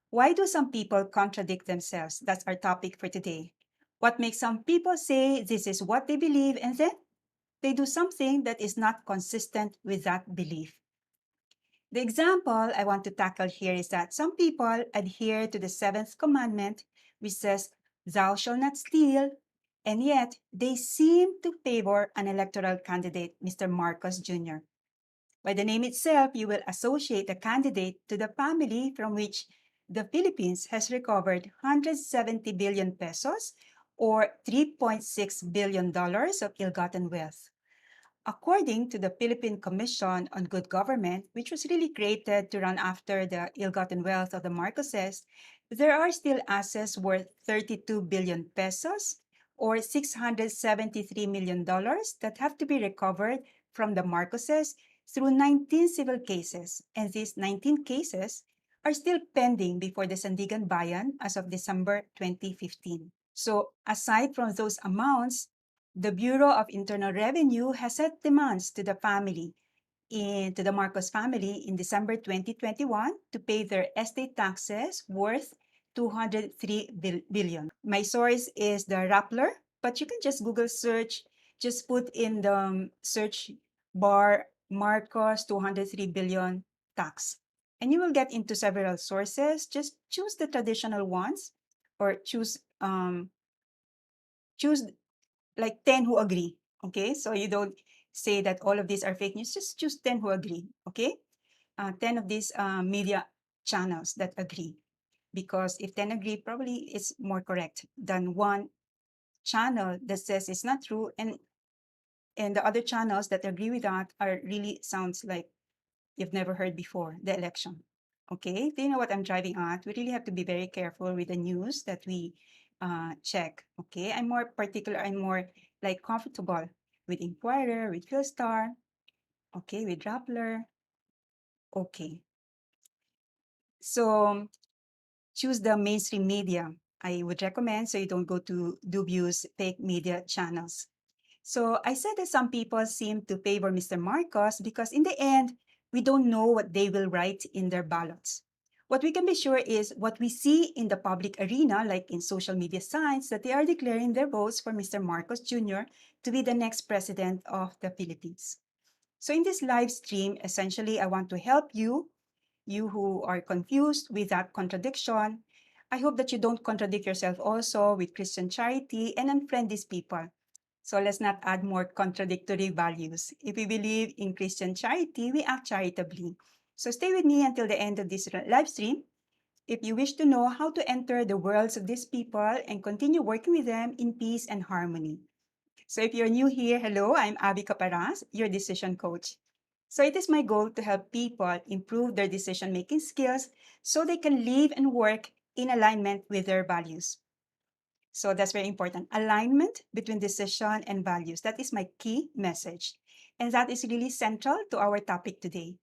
Why do some people contradict themselves? That's our topic for today. What makes some people say this is what they believe and then they do something that is not consistent with that belief? The example I want to tackle here is that some people adhere to the seventh commandment, which says, "Thou shalt not steal," and yet they seem to favor an electoral candidate, Mr. Marcos Jr. By the name itself, you will associate the candidate to the family from which the Philippines has recovered 170 billion pesos or $3.6 billion of ill-gotten wealth. According to the Philippine Commission on Good Government, which was really created to run after the ill-gotten wealth of the Marcoses, there are still assets worth 32 billion pesos or $673 million that have to be recovered from the Marcoses through 19 civil cases. And these 19 cases are still pending before the Sandigan Bayan as of December 2015. So aside from those amounts, the Bureau of Internal Revenue has set demands to the Marcos family in December 2021 to pay their estate taxes worth 203 billion. My source is the Rappler, but you can just Google search, just put in the search bar Marcos 203 billion tax. And you will get into several sources. Just choose the traditional ones or choose like 10 who agree. Okay, so you don't say that all of these are fake news, just choose 10 who agree. Okay, 10 of these media channels that agree. Because if 10 agree, probably it's more correct than one channel that says it's not true, and the other channels that agree with that are really sounds like you've never heard before the election. Okay, do you know what I'm driving at? We really have to be very careful with the news that we check. Okay, I'm more particular, I'm more like comfortable with Inquirer, with Philstar, okay, with Rappler. Okay, so choose the mainstream media. I would recommend so you don't go to dubious fake media channels. So I said that some people seem to favor Mr. Marcos because in the end, we don't know what they will write in their ballots. What we can be sure is what we see in the public arena, like in social media signs, that they are declaring their votes for Mr. Marcos Jr. to be the next president of the Philippines. So in this live stream, essentially, I want to help you who are confused with that contradiction. I hope that you don't contradict yourself also with Christian charity and unfriend these people. So let's not add more contradictory values. If we believe in Christian charity, we act charitably. So stay with me until the end of this live stream. If you wish to know how to enter the worlds of these people and continue working with them in peace and harmony. So if you're new here, hello, I'm Abby Caparas, your decision coach. So it is my goal to help people improve their decision-making skills so they can live and work in alignment with their values. So that's very important. Alignment between decision and values. That is my key message. And that is really central to our topic today.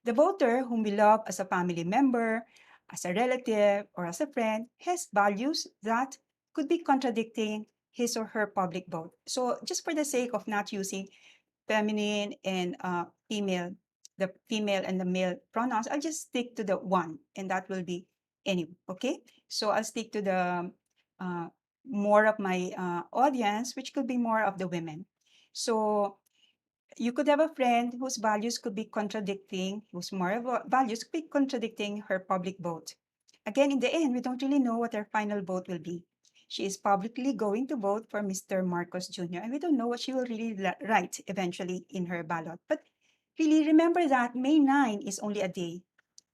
The voter whom we love as a family member, as a relative, or as a friend has values that could be contradicting his or her public vote. So just for the sake of not using feminine and female, the female and the male pronouns, I'll just stick to the one, and that will be any. Okay, so I'll stick to the uh, more of my audience, which could be more of the women. So you could have a friend whose values could be contradicting, whose moral values could be contradicting her public vote. Again, in the end, we don't really know what her final vote will be. She is publicly going to vote for Mr. Marcos Jr., and we don't know what she will really write eventually in her ballot. But really remember that May 9 is only a day,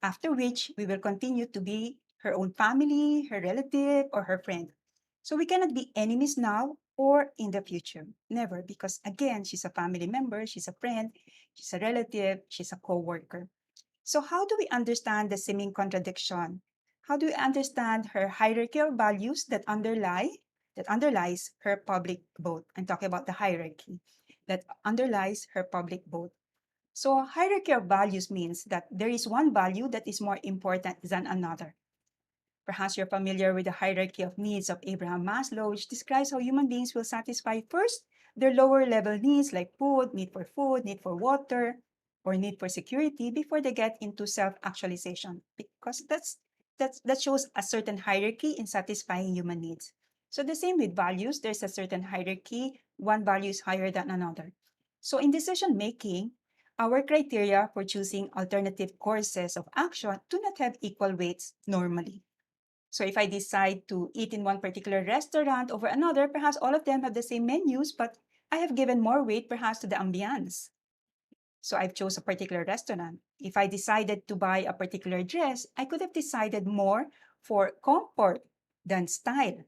after which we will continue to be her own family, her relative, or her friend. So we cannot be enemies now or in the future. Never, because again, she's a family member, she's a friend, she's a relative, she's a co-worker. So how do we understand the seeming contradiction? How do we understand her hierarchy of values that underlies her public vote? I'm talking about the hierarchy that underlies her public vote. So hierarchy of values means that there is one value that is more important than another. Perhaps you're familiar with the hierarchy of needs of Abraham Maslow, which describes how human beings will satisfy first their lower level needs like food, need for water, or need for security before they get into self-actualization. Because that's that shows a certain hierarchy in satisfying human needs. So the same with values, there's a certain hierarchy, one value is higher than another. So in decision making, our criteria for choosing alternative courses of action do not have equal weights normally. So if I decide to eat in one particular restaurant over another, perhaps all of them have the same menus, but I have given more weight perhaps to the ambiance. So I've chose a particular restaurant. If I decided to buy a particular dress, I could have decided more for comfort than style.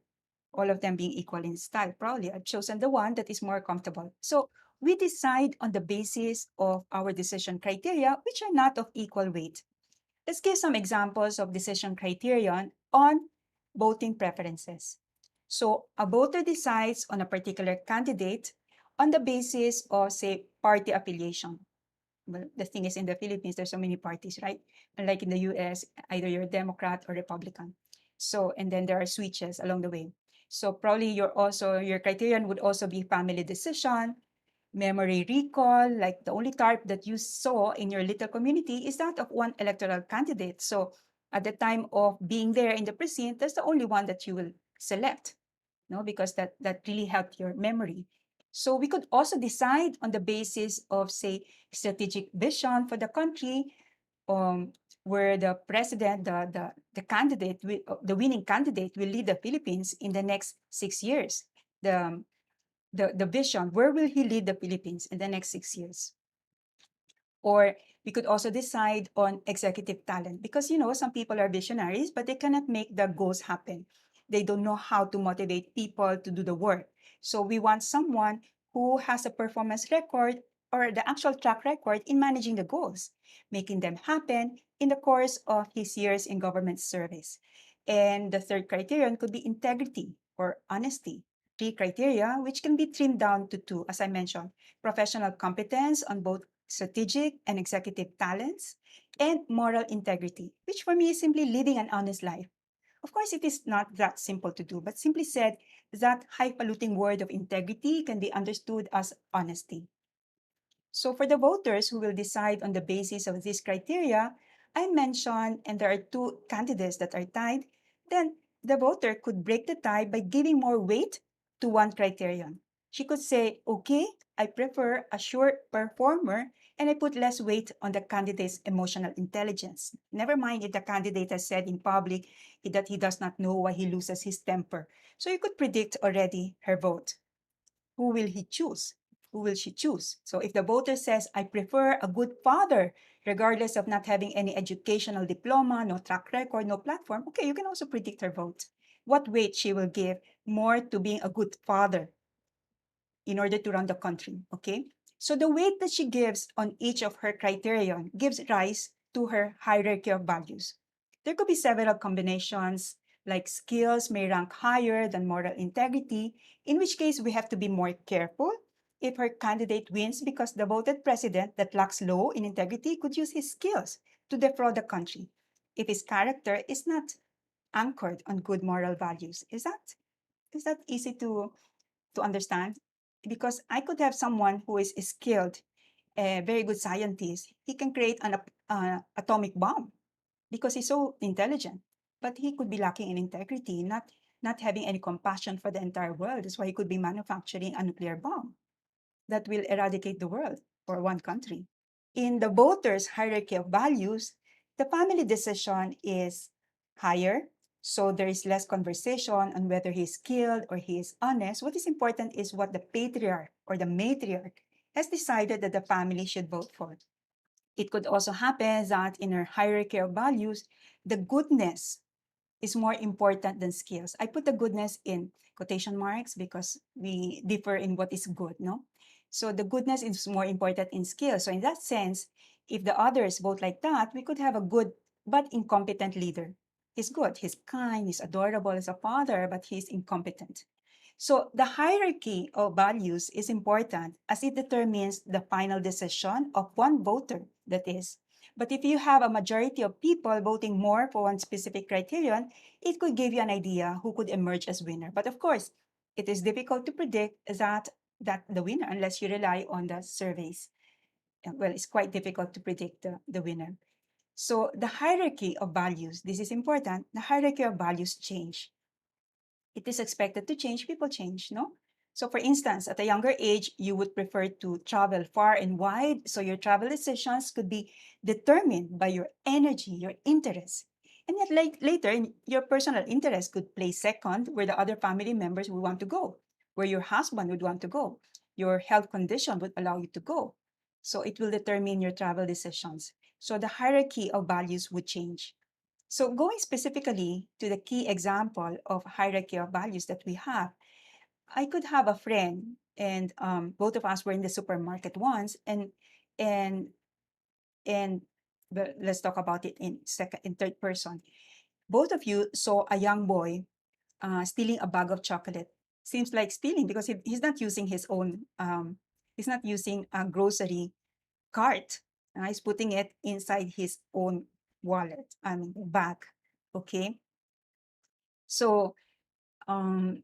All of them being equal in style, probably I've chosen the one that is more comfortable. So we decide on the basis of our decision criteria, which are not of equal weight. Let's give some examples of decision criterion on voting preferences. So a voter decides on a particular candidate on the basis of, say, party affiliation. Well, the thing is, in the Philippines, there's so many parties, right? Unlike in the US, either you're a Democrat or Republican. So, and then there are switches along the way. So probably your criterion would also be family decision, memory recall, like the only TARP that you saw in your little community is that of one electoral candidate. So at the time of being there in the precinct, that's the only one that you will select, no, because that really helped your memory. So we could also decide on the basis of, say, strategic vision for the country, where the president, the candidate, the winning candidate will lead the Philippines in the next 6 years. The, the vision, where will he lead the Philippines in the next 6 years? Or we could also decide on executive talent because, some people are visionaries, but they cannot make the goals happen. They don't know how to motivate people to do the work. So we want someone who has a performance record or the actual track record in managing the goals, making them happen in the course of his years in government service. And the third criterion could be integrity or honesty. Three criteria, which can be trimmed down to two, as I mentioned: professional competence on both strategic and executive talents, and moral integrity, which for me is simply living an honest life. Of course, it is not that simple to do, but simply said, that highfalutin word of integrity can be understood as honesty. So for the voters who will decide on the basis of these criteria, I mentioned, and there are two candidates that are tied, then the voter could break the tie by giving more weight to one criterion. She could say, okay, I prefer a sure performer and I put less weight on the candidate's emotional intelligence. Never mind if the candidate has said in public that he does not know why he loses his temper. So you could predict already her vote. Who will he choose? Who will she choose? So if the voter says, I prefer a good father, regardless of not having any educational diploma, no track record, no platform, okay, you can also predict her vote. What weight she will give more to being a good father in order to run the country, okay? So the weight that she gives on each of her criterion gives rise to her hierarchy of values. There could be several combinations, like skills may rank higher than moral integrity, in which case we have to be more careful if her candidate wins because the voted president that lacks low in integrity could use his skills to defraud the country if his character is not anchored on good moral values. Is that easy to understand? Because I could have someone who is skilled, a very good scientist. He can create an atomic bomb because he's so intelligent, but he could be lacking in integrity, not having any compassion for the entire world. That's why he could be manufacturing a nuclear bomb that will eradicate the world or one country. In the voters' hierarchy of values, the family decision is higher. So there is less conversation on whether he is skilled or he is honest. What is important is what the patriarch or the matriarch has decided that the family should vote for. It could also happen that in our hierarchy of values, the goodness is more important than skills. I put the goodness in quotation marks because we differ in what is good, no? So the goodness is more important in skills. So in that sense, if the others vote like that, we could have a good but incompetent leader. He's good, he's kind, he's adorable as a father, but he's incompetent. So the hierarchy of values is important as it determines the final decision of one voter, that is. But if you have a majority of people voting more for one specific criterion, it could give you an idea who could emerge as winner. But of course, it is difficult to predict that the winner unless you rely on the surveys. Well, it's quite difficult to predict the winner. So the hierarchy of values, this is important, the hierarchy of values change. It is expected to change, people change, no? So for instance, at a younger age, you would prefer to travel far and wide. So your travel decisions could be determined by your energy, your interests. And yet later, your personal interest could place second where the other family members would want to go, where your husband would want to go, your health condition would allow you to go. So it will determine your travel decisions. So the hierarchy of values would change. So going specifically to the key example of hierarchy of values that we have, I could have a friend and both of us were in the supermarket once and and let's talk about it in second in third person. Both of you saw a young boy stealing a bag of chocolate. Seems like stealing because he's not using his own he's not using a grocery cart. He's putting it inside his own wallet, I mean bag. Okay. So um,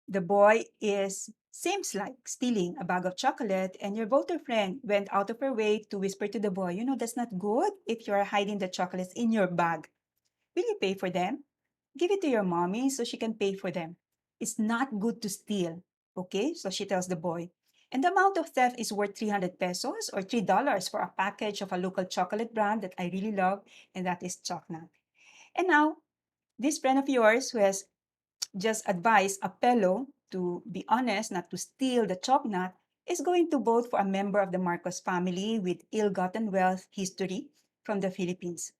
the boy is seems like stealing a bag of chocolate, and your voter friend went out of her way to whisper to the boy, you know, that's not good if you're hiding the chocolates in your bag. Will you pay for them? Give it to your mommy so she can pay for them. It's not good to steal. Okay, so she tells the boy. And the amount of theft is worth 300 pesos or $3 for a package of a local chocolate brand that I really love, and that is Chocolate. And now, this friend of yours who has just advise a fellow to be honest, not to steal the chocolate, is going to vote for a member of the Marcos family with ill-gotten wealth history from the Philippines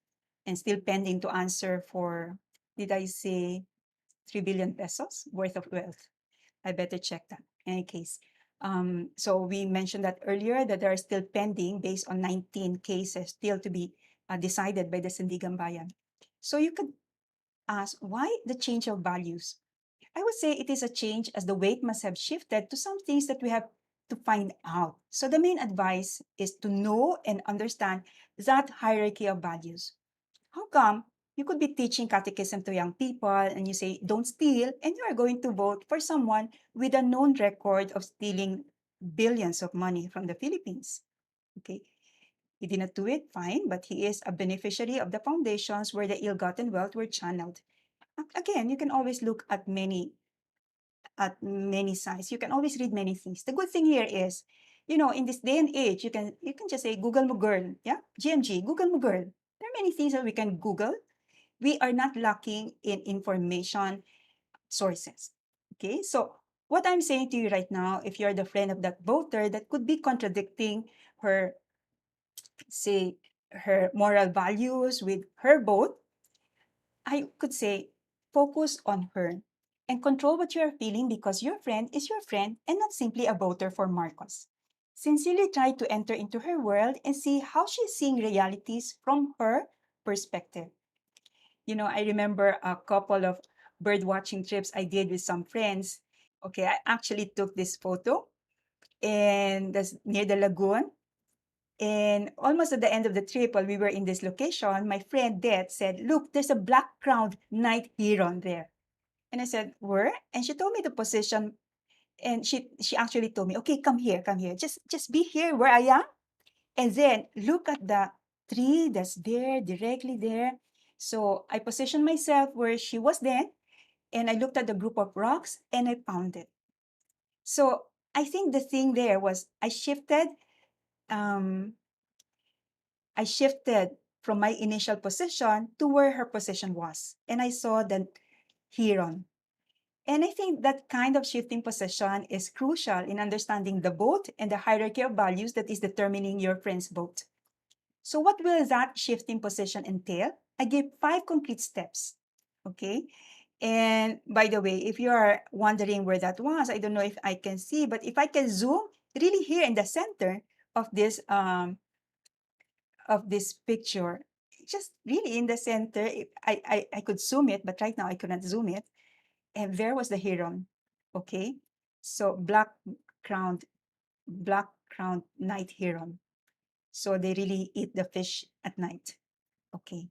and still pending to answer for, did I say 3 billion pesos worth of wealth? I better check that. In any case, so we mentioned that earlier that there are still pending based on 19 cases still to be decided by the Sandigan Bayan. So you could ask, why the change of values? I would say it is a change as the weight must have shifted to some things that we have to find out. So the main advice is to know and understand that hierarchy of values. How come you could be teaching catechism to young people and you say, don't steal, and you are going to vote for someone with a known record of stealing billions of money from the Philippines? Okay. He did not do it, fine, but he is a beneficiary of the foundations where the ill-gotten wealth were channeled. Again, you can always look at many sites. You can always read many things. The good thing here is, you know, in this day and age, you can just say Google mo girl, yeah, GMG, Google mo girl. There are many things that we can Google. We are not lacking in information sources. Okay, so what I'm saying to you right now, if you're the friend of that voter that could be contradicting her, say, her moral values with her vote, I could say focus on her and control what you are feeling because your friend is your friend and not simply a voter for Marcos. Sincerely try to enter into her world and see how she's seeing realities from her perspective. You know, I remember a couple of bird watching trips I did with some friends. Okay, I actually took this photo and that's near the lagoon. And almost at the end of the trip, while we were in this location, my friend Det said, look, there's a black-crowned night heron there. And I said, where? And she told me the position. And she actually told me, okay, come here, come here. Just be here where I am. And then look at the tree that's there, directly there. So I positioned myself where she was then. And I looked at the group of rocks and I found it. So I think the thing there was um, I shifted from my initial position to where her position was. And I saw the heron. And I think that kind of shifting position is crucial in understanding the vote and the hierarchy of values that is determining your friend's vote. So, what will that shifting position entail? I give 5 concrete steps. Okay. And by the way, if you are wondering where that was, I don't know if I can see, but if I can zoom really here in the center of this picture, just really in the center, I could zoom it, but right now I couldn't zoom it. And there was the heron. Okay. So black crowned night heron. So they really eat the fish at night. Okay.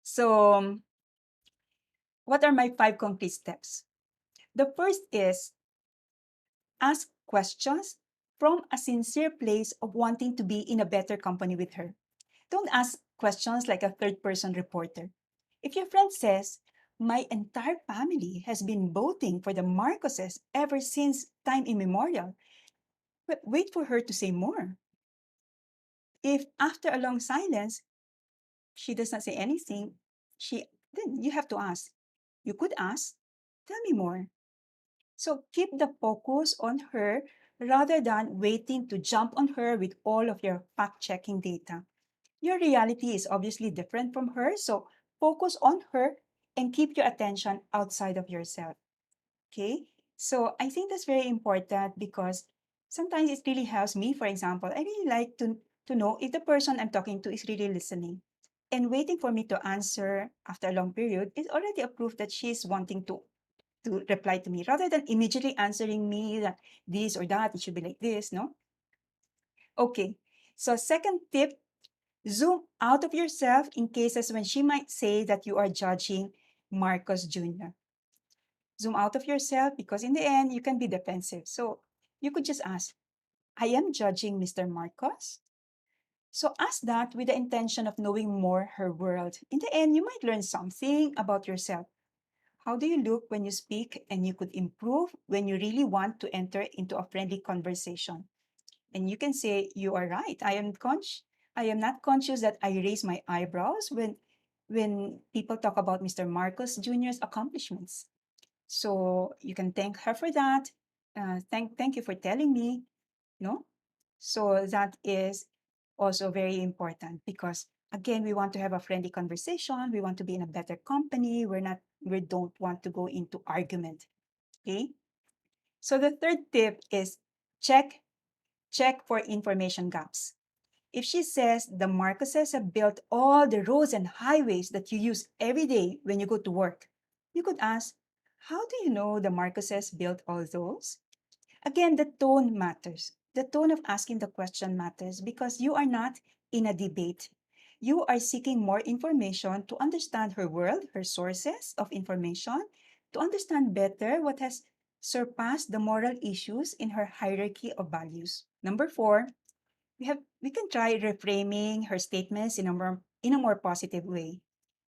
So what are my 5 concrete steps? The first is ask questions from a sincere place of wanting to be in a better company with her. Don't ask questions like a third person reporter. If your friend says, my entire family has been voting for the Marcoses ever since time immemorial, wait for her to say more. If after a long silence, she does not say anything, then you have to ask. You could ask, tell me more. So keep the focus on her rather than waiting to jump on her with all of your fact checking data. Your reality is obviously different from her, so focus on her and keep your attention outside of yourself. Okay? So I think that's very important because sometimes it really helps me. For example, I really like to know if the person I'm talking to is really listening. And waiting for me to answer after a long period is already a proof that she's wanting to reply to me rather than immediately answering me that this or that, it should be like this, no? Okay. So second tip, zoom out of yourself in cases when she might say that you are judging Marcos Jr. Zoom out of yourself because in the end, you can be defensive. So you could just ask, I am judging Mr. Marcos. So ask that with the intention of knowing more her world. In the end, you might learn something about yourself. How do you look when you speak? And you could improve when you really want to enter into a friendly conversation. And you can say, you are right. I am not conscious that I raise my eyebrows when people talk about Mr. Marcos Jr.'s accomplishments. So you can thank her for that. Thank you for telling me, no? So that is also very important because again, we want to have a friendly conversation. We want to be in a better company. We don't want to go into argument. Okay. So the third tip is check, check for information gaps. If she says the Marcoses have built all the roads and highways that you use every day when you go to work, you could ask, how do you know the Marcoses built all those? Again, the tone matters. The tone of asking the question matters because you are not in a debate. You are seeking more information to understand her world, her sources of information, to understand better what has surpassed the moral issues in her hierarchy of values. Number four, we can try reframing her statements in a more positive way.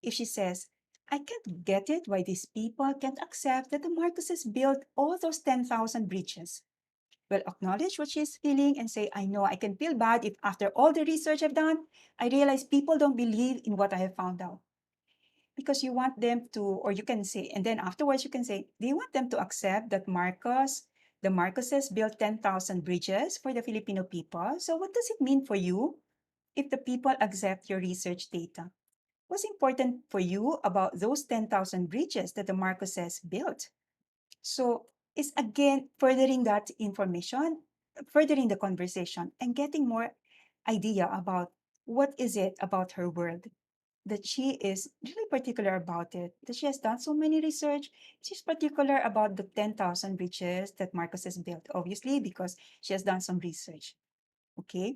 If she says, I can't get it why these people can't accept that the Marcoses built all those 10,000 bridges. Well, acknowledge what she's feeling and say, I know I can feel bad if after all the research I've done, I realize people don't believe in what I have found out. Because you want them to, or you can say, and then afterwards you can say, do you want them to accept that the Marcoses built 10,000 bridges for the Filipino people? So what does it mean for you if the people accept your research data? What's important for you about those 10,000 bridges that the Marcoses built? So it's again furthering that information, furthering the conversation, and getting more idea about what is it about her world that she is really particular about it, that she has done so many research. She's particular about the 10,000 bridges that Marcos has built, obviously, because she has done some research. Okay.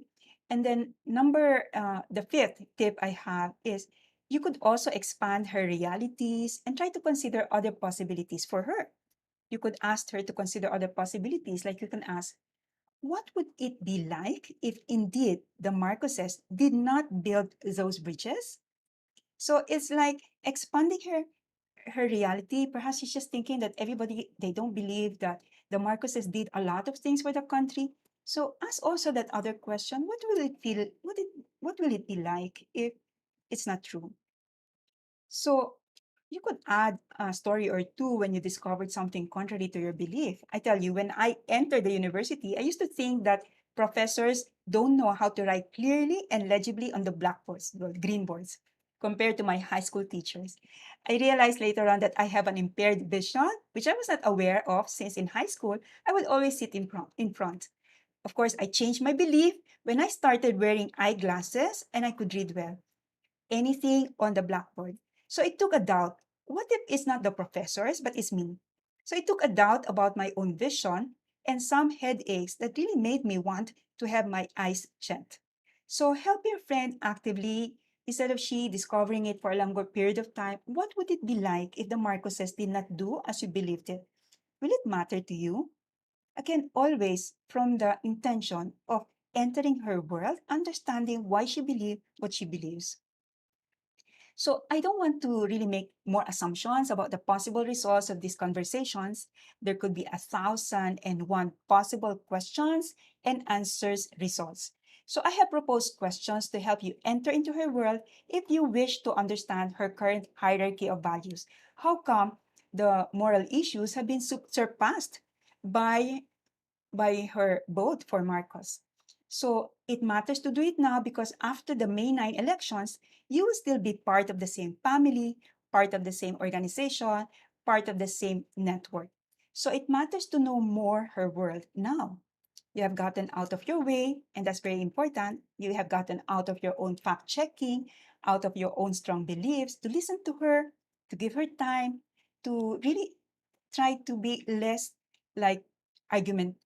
And then the fifth tip I have is you could also expand her realities and try to consider other possibilities for her. You could ask her to consider other possibilities. Like you can ask, what would it be like if indeed the Marcoses did not build those bridges? So it's like expanding her reality. Perhaps she's just thinking that everybody they don't believe that the Marcoses did a lot of things for the country. So ask also that other question: what will it feel? What will it be like if it's not true? So you could add a story or two when you discovered something contrary to your belief. I tell you, when I entered the university, I used to think that professors don't know how to write clearly and legibly on the blackboards, the green boards, compared to my high school teachers. I realized later on that I have an impaired vision, which I was not aware of since in high school, I would always sit in front. Of course, I changed my belief when I started wearing eyeglasses and I could read well anything on the blackboard. So it took a doubt. What if it's not the professors, but it's me? So it took a doubt about my own vision and some headaches that really made me want to have my eyes checked. So help your friend actively instead of she discovering it for a longer period of time. What would it be like if the Marcoses did not do as you believed it? Will it matter to you? Again, always from the intention of entering her world, understanding why she believes what she believes. So I don't want to really make more assumptions about the possible results of these conversations. There could be 1,001 possible questions and answers results. So I have proposed questions to help you enter into her world if you wish to understand her current hierarchy of values. How come the moral issues have been surpassed by her vote for Marcos? So it matters to do it now because after the May 9 elections, you will still be part of the same family, part of the same organization, part of the same network. So it matters to know more her world now. You have gotten out of your way, and that's very important. You have gotten out of your own fact checking, out of your own strong beliefs to listen to her, to give her time, to really try to be less like argument,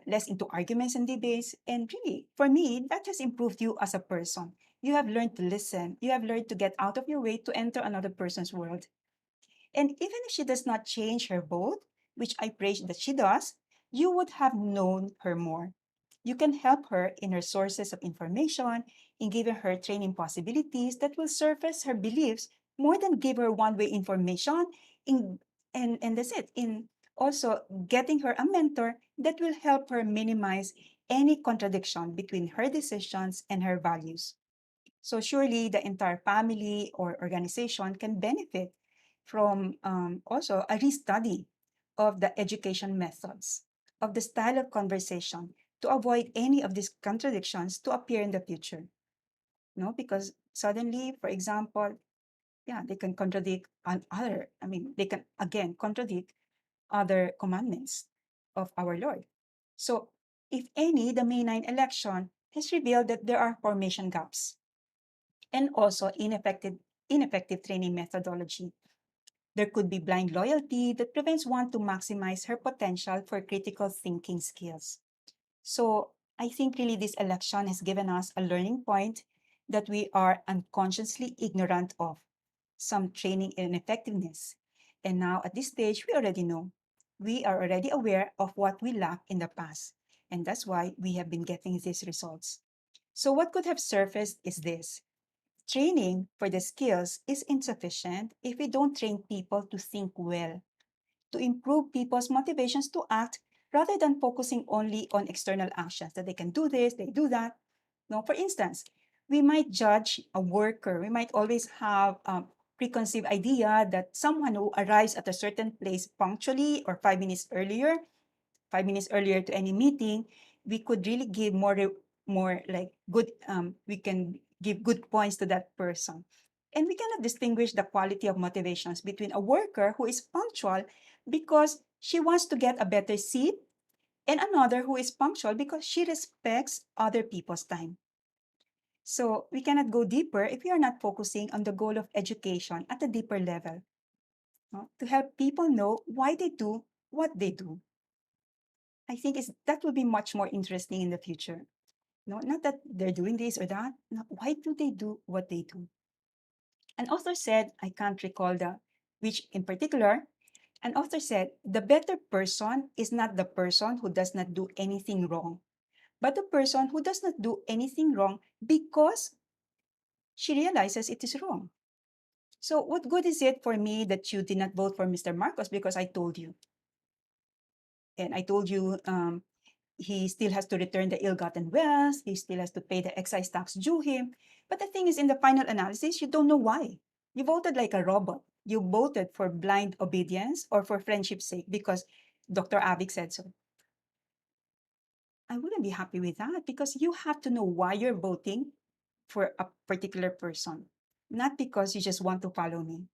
less into arguments and debates. And really, for me, that has improved you as a person. You have learned to listen. You have learned to get out of your way to enter another person's world. And even if she does not change her vote, which I pray that she does, you would have known her more. You can help her in her sources of information, in giving her training possibilities that will surface her beliefs more than give her one way information. In, and that's it. In also getting her a mentor that will help her minimize any contradiction between her decisions and her values. So surely the entire family or organization can benefit from also a restudy of the education methods, of the style of conversation to avoid any of these contradictions to appear in the future. No, because suddenly, for example, yeah, they can contradict other, I mean, they can again contradict other commandments of our Lord. So if any, the May 9 election has revealed that there are formation gaps and also ineffective training methodology. There could be blind loyalty that prevents one to maximize her potential for critical thinking skills. So I think really this election has given us a learning point that we are unconsciously ignorant of, some training and effectiveness. And now at this stage, we already know. We are already aware of what we lacked in the past. And that's why we have been getting these results. So what could have surfaced is this. Training for the skills is insufficient if we don't train people to think well, to improve people's motivations to act rather than focusing only on external actions that they can do this, they do that. No, for instance, we might judge a worker. We might always have a preconceived idea that someone who arrives at a certain place punctually or 5 minutes earlier 5 minutes earlier to any meeting, we could really give more like good, we can give good points to that person. And we cannot distinguish the quality of motivations between a worker who is punctual because she wants to get a better seat and another who is punctual because she respects other people's time. So we cannot go deeper if we are not focusing on the goal of education at a deeper level, no? To help people know why they do what they do. I think that will be much more interesting in the future. No, not that they're doing this or that. No, why do they do what they do? An author said, I can't recall the which in particular. An author said, the better person is not the person who does not do anything wrong, but the person who does not do anything wrong because she realizes it is wrong. So, what good is it for me that you did not vote for Mr. Marcos because I told you? And I told you he still has to return the ill-gotten wealth. He still has to pay the excise tax due him. But the thing is, in the final analysis, you don't know why. You voted like a robot. You voted for blind obedience or for friendship's sake because Dr. Avik said so. I wouldn't be happy with that because you have to know why you're voting for a particular person, not because you just want to follow me.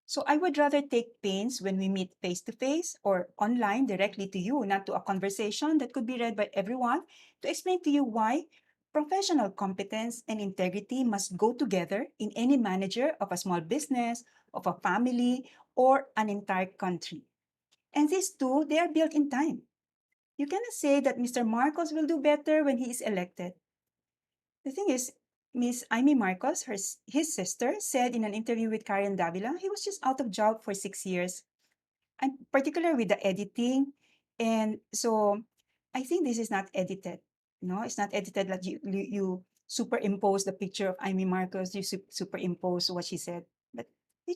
So I would rather take pains when we meet face to face or online directly to you, not to a conversation that could be read by everyone, to explain to you why professional competence and integrity must go together in any manager of a small business, of a family, or an entire country. And these two, they are built in time. You cannot say that Mr. Marcos will do better when he is elected. The thing is, Miss Amy Marcos, his sister, said in an interview with Karen Davila, he was just out of job for 6 years. I'm particular with the editing. And so I think this is not edited. No, it's not edited like you superimpose the picture of Amy Marcos, you superimpose what she said. But she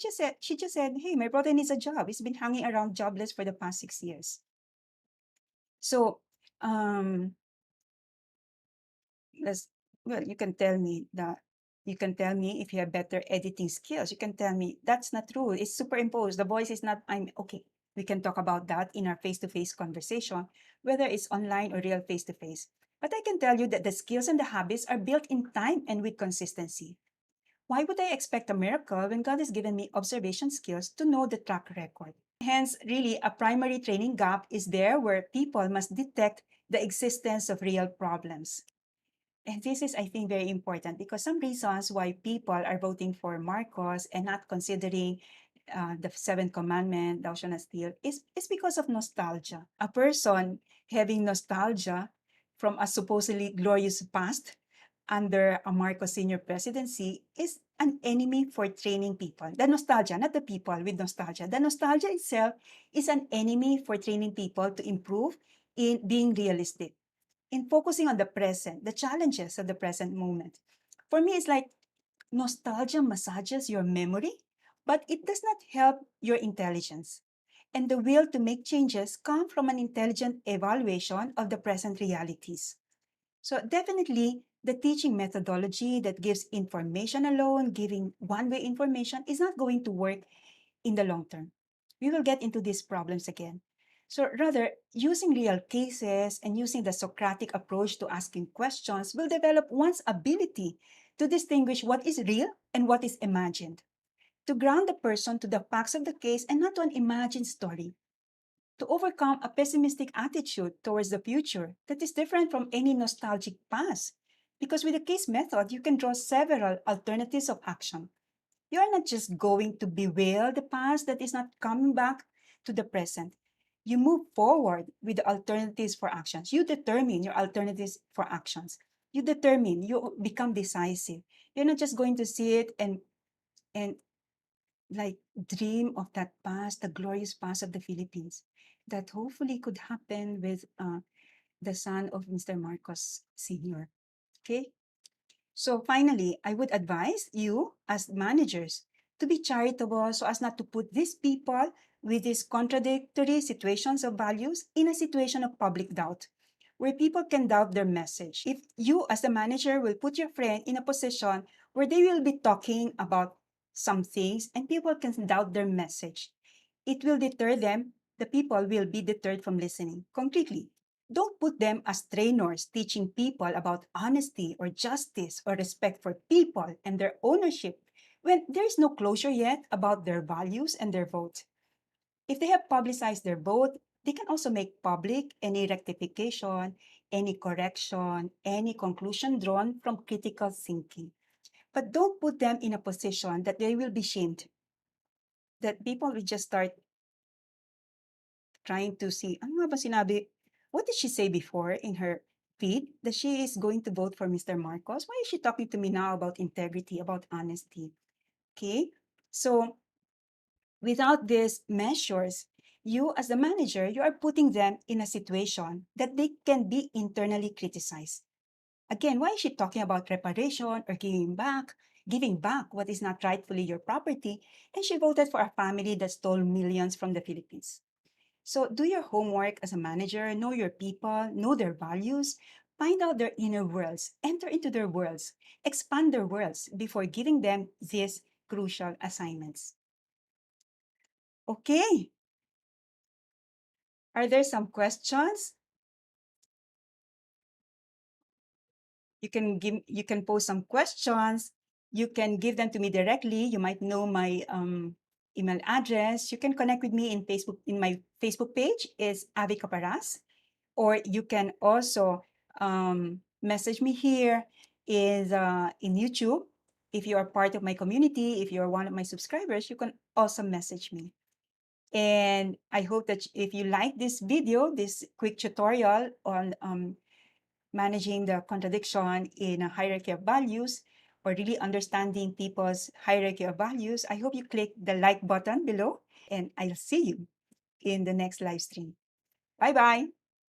just said, hey, my brother needs a job. He's been hanging around jobless for the past 6 years. So um let's well, you can tell me if you have better editing skills. You can tell me that's not true. It's superimposed. The voice is not. I'm okay. We can talk about that in our face-to-face conversation, whether it's online or real face-to-face. But I can tell you that the skills and the habits are built in time and with consistency. Why would I expect a miracle when God has given me observation skills to know the track record? Hence, really, a primary training gap is there where people must detect the existence of real problems. And this is, I think, very important because some reasons why people are voting for Marcos and not considering the seventh commandment, thou shalt not steal, is because of nostalgia. A person having nostalgia from a supposedly glorious past under a Marcos senior presidency is an enemy for training people. The nostalgia, not the people with nostalgia. The nostalgia itself is an enemy for training people to improve in being realistic, in focusing on the present, the challenges of the present moment. For me, it's like nostalgia massages your memory, but it does not help your intelligence. And the will to make changes come from an intelligent evaluation of the present realities. So definitely, the teaching methodology that gives information alone, giving one-way information, is not going to work in the long term. We will get into these problems again. So rather, using real cases and using the Socratic approach to asking questions will develop one's ability to distinguish what is real and what is imagined, to ground the person to the facts of the case and not to an imagined story, to overcome a pessimistic attitude towards the future that is different from any nostalgic past. Because with the case method, you can draw several alternatives of action. You are not just going to bewail the past that is not coming back to the present. You move forward with the alternatives for actions. You determine your alternatives for actions. You determine, you become decisive. You're not just going to see it and like dream of that past, the glorious past of the Philippines, that hopefully could happen with the son of Mr. Marcos Sr. Okay? So finally, I would advise you as managers to be charitable so as not to put these people with these contradictory situations of values in a situation of public doubt, where people can doubt their message. If you as the manager will put your friend in a position where they will be talking about some things and people can doubt their message, it will deter them. The people will be deterred from listening completely. Don't put them as trainers teaching people about honesty or justice or respect for people and their ownership when there is no closure yet about their values and their vote. If they have publicized their vote, they can also make public any rectification, any correction, any conclusion drawn from critical thinking. But don't put them in a position that they will be shamed, that people will just start trying to see, ano nga ba sinabi? What did she say before in her feed? That she is going to vote for Mr. Marcos? Why is she talking to me now about integrity, about honesty? Okay, so without these measures, you as the manager, you are putting them in a situation that they can be internally criticized. Again, why is she talking about reparation or giving back what is not rightfully your property? And she voted for a family that stole millions from the Philippines. So do your homework as a manager, know your people, know their values, find out their inner worlds, enter into their worlds, expand their worlds before giving them these crucial assignments. Okay, are there some questions? You can post some questions. You can give them to me directly. You might know my email address. You can connect with me in Facebook. In my Facebook page is Avi Caparas, or you can also message me here in YouTube. If you are part of my community, if you're one of my subscribers, you can also message me. And I hope that if you like this video, this quick tutorial on managing the contradiction in a hierarchy of values, or really understanding people's hierarchy of values, I hope you click the like button below, and I'll see you in the next live stream. Bye-bye.